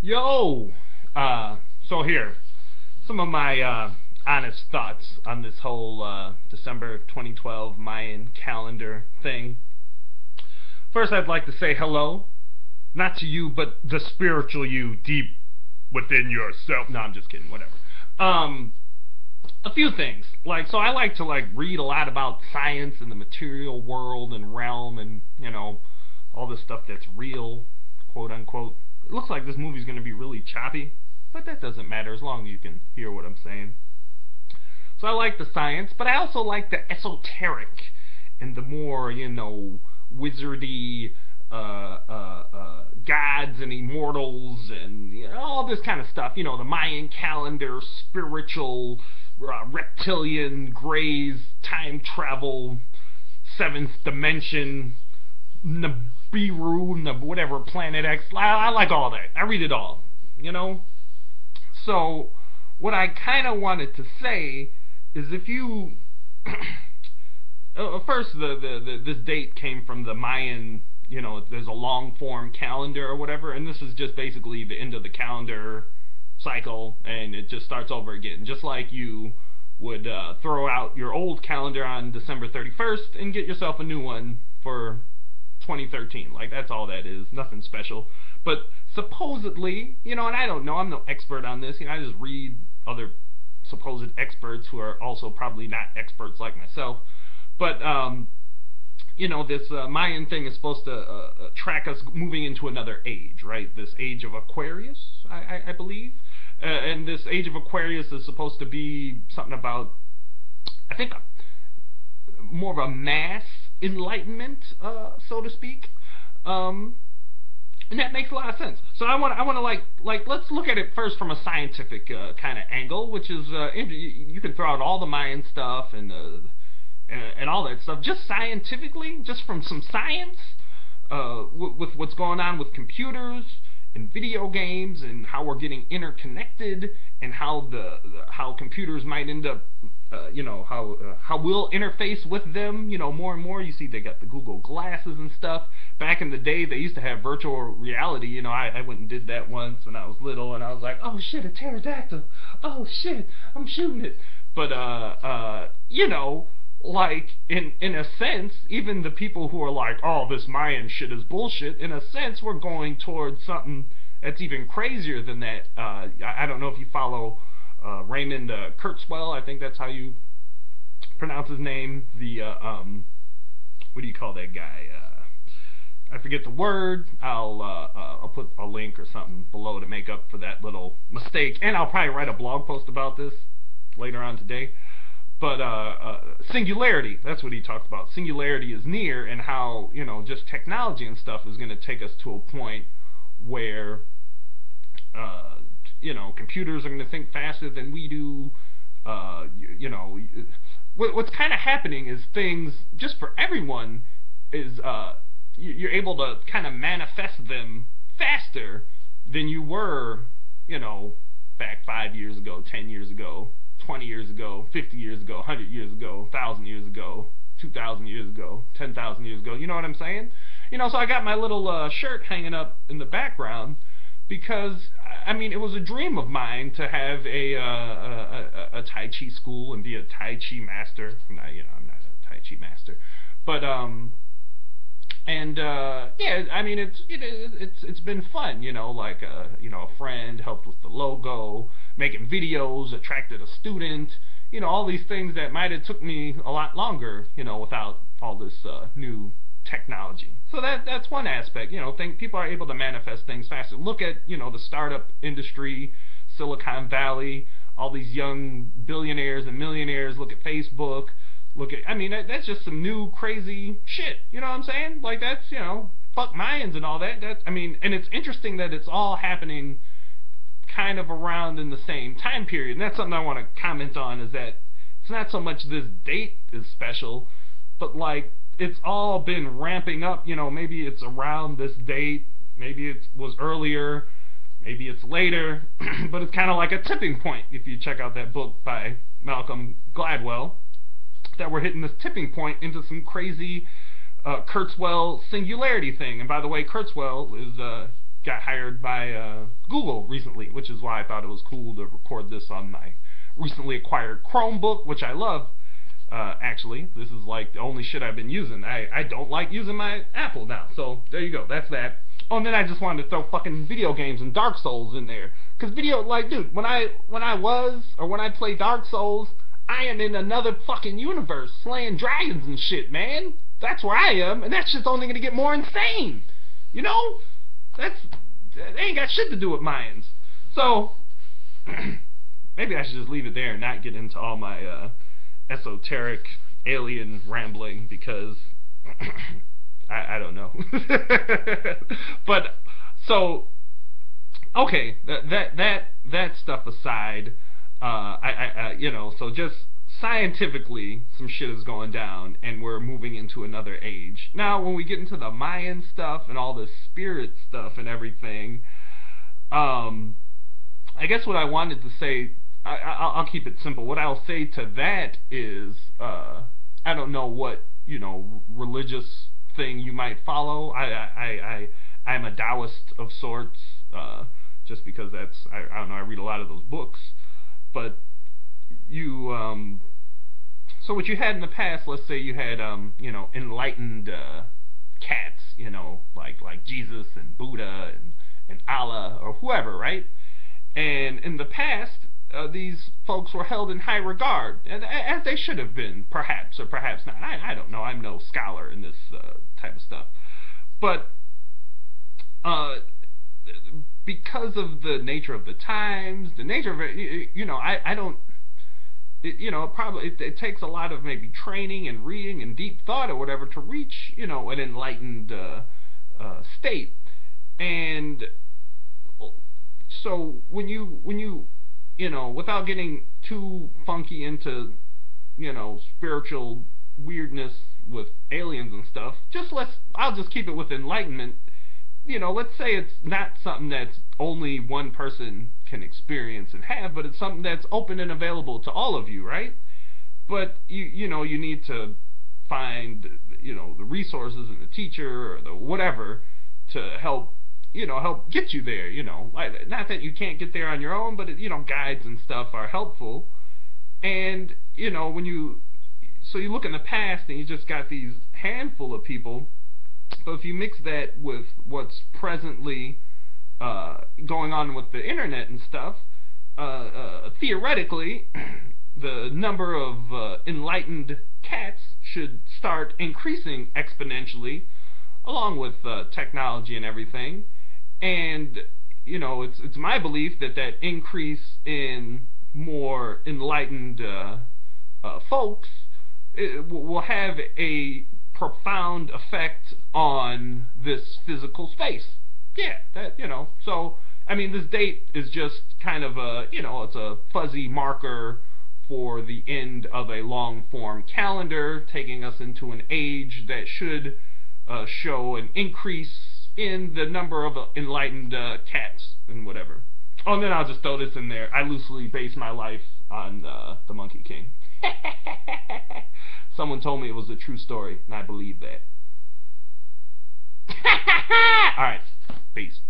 Yo, so here, some of my honest thoughts on this whole December 2012 Mayan calendar thing. First, I'd like to say hello, not to you, but the spiritual you deep within yourself. No, I'm just kidding. Whatever. Um, a few things. So I like to read a lot about science and the material world and realm and all this stuff that's real, quote unquote. It looks like this movie's going to be really choppy, but that doesn't matter as long as you can hear what I'm saying. So I like the science, but I also like the esoteric and the more, wizardy gods and immortals and all this kind of stuff. The Mayan calendar, spiritual, reptilian, grays, time travel, seventh dimension, Nibiru, whatever, Planet X. I like all that. I read it all. So, what I kind of wanted to say is if you first, this date came from the Mayan. There's a long form calendar or whatever, and this is just basically the end of the calendar cycle, and it just starts over again. Just like you would throw out your old calendar on December 31st and get yourself a new one for 2013. That's all that is. Nothing special. But supposedly, and I don't know, I'm no expert on this. I just read other supposed experts who are also probably not experts like myself. But this Mayan thing is supposed to track us moving into another age, right? This age of Aquarius, I believe. And this age of Aquarius is supposed to be something about, I think, more of a mass enlightenment, so to speak. And that makes a lot of sense. So I want to let's look at it first from a scientific kind of angle, which is you can throw out all the Mayan stuff and all that stuff, just scientifically, just from some science, with what's going on with computers and video games and how we're getting interconnected and how how computers might end up, how we'll interface with them, more and more. You see they got the Google glasses and stuff. Back in the day, they used to have virtual reality. I went and did that once when I was little, and I was like, oh shit, a pterodactyl. Oh shit, I'm shooting it. But in a sense, even the people who are like, oh, this Mayan shit is bullshit, in a sense, we're going towards something that's even crazier than that. I don't know if you follow Raymond Kurzweil. I think that's how you pronounce his name. What do you call that guy? I forget the word. I'll put a link or something below to make up for that little mistake, and I'll probably write a blog post about this later on today. But singularity, that's what he talked about. Singularity is near, and how just technology and stuff is going to take us to a point where computers are going to think faster than we do. What's kind of happening is things just for everyone is you're able to kind of manifest them faster than you were back 5 years ago, 10 years ago, 20 years ago, 50 years ago, 100 years ago, 1,000 years ago, 2,000 years ago, 10,000 years ago. You know what I'm saying? So I got my little shirt hanging up in the background because, it was a dream of mine to have a Tai Chi school and be a Tai Chi master. I'm not a Tai Chi master, but it's been fun, a friend helped with the logo, making videos, attracted a student, all these things that might have took me a lot longer, without all this new technology. So that's one aspect, people are able to manifest things faster. Look at, the startup industry, Silicon Valley, all these young billionaires and millionaires. Look at Facebook. That's just some new crazy shit. You know what I'm saying? That's, fuck Mayans and all that. And it's interesting that it's all happening kind of around in the same time period. And that's something I want to comment on, is that it's not so much this date is special, but it's all been ramping up. Maybe it's around this date, maybe it was earlier, maybe it's later, but it's kind of like a tipping point. If you check out that book by Malcolm Gladwell, that we're hitting this tipping point into some crazy Kurzweil singularity thing. And by the way, Kurzweil is got hired by Google recently, which is why I thought it was cool to record this on my recently acquired Chromebook, which I love. Actually, this is like the only shit I've been using. I don't like using my Apple now, so there you go. That's that. Oh, and then I just wanted to throw fucking video games and Dark Souls in there, cause like, dude, when I play Dark Souls, I am in another fucking universe, slaying dragons and shit, man. That's where I am, and that shit's only gonna get more insane. You know, that ain't got shit to do with Mayans. So maybe I should just leave it there and not get into all my esoteric alien rambling, because I don't know. But so okay, that stuff aside, you know, so just scientifically some shit is going down and we're moving into another age. Now when we get into the Mayan stuff and all the spirit stuff and everything, I guess what I wanted to say, I'll keep it simple. What I'll say to that is, I don't know what, you know, religious thing you might follow. I'm a Taoist of sorts, just because that's, I don't know, I read a lot of those books. But you, so what you had in the past, let's say you had, you know, enlightened cats, you know, like Jesus and Buddha and Allah or whoever, right? And in the past, these folks were held in high regard, and as they should have been, perhaps, or perhaps not. I don't know. I'm no scholar in this type of stuff. But because of the nature of the times, the nature of it, you know, I don't, you know, it takes a lot of maybe training and reading and deep thought or whatever to reach, you know, an enlightened state. And so when you know, without getting too funky into, you know, spiritual weirdness with aliens and stuff, I'll just keep it with enlightenment. You know, let's say it's not something that's only one person can experience and have, but it's something that's open and available to all of you, right? But you know, you need to find, you know, the resources and the teacher or the whatever to help, you know, help get you there, you know. Not that you can't get there on your own, but, you know, guides and stuff are helpful. And, you know, so you look in the past and you just got these handful of people, but if you mix that with what's presently going on with the internet and stuff, theoretically, the number of enlightened cats should start increasing exponentially, along with technology and everything. And, you know, it's my belief that increase in more enlightened folks will have a profound effect on this physical space. Yeah, that, you know, so, I mean, this date is just kind of a, you know, it's a fuzzy marker for the end of a long-form calendar, taking us into an age that should show an increase in the number of enlightened cats and whatever. Oh, and then I'll just throw this in there. I loosely base my life on the Monkey King. Someone told me it was a true story, and I believe that. Alright, peace.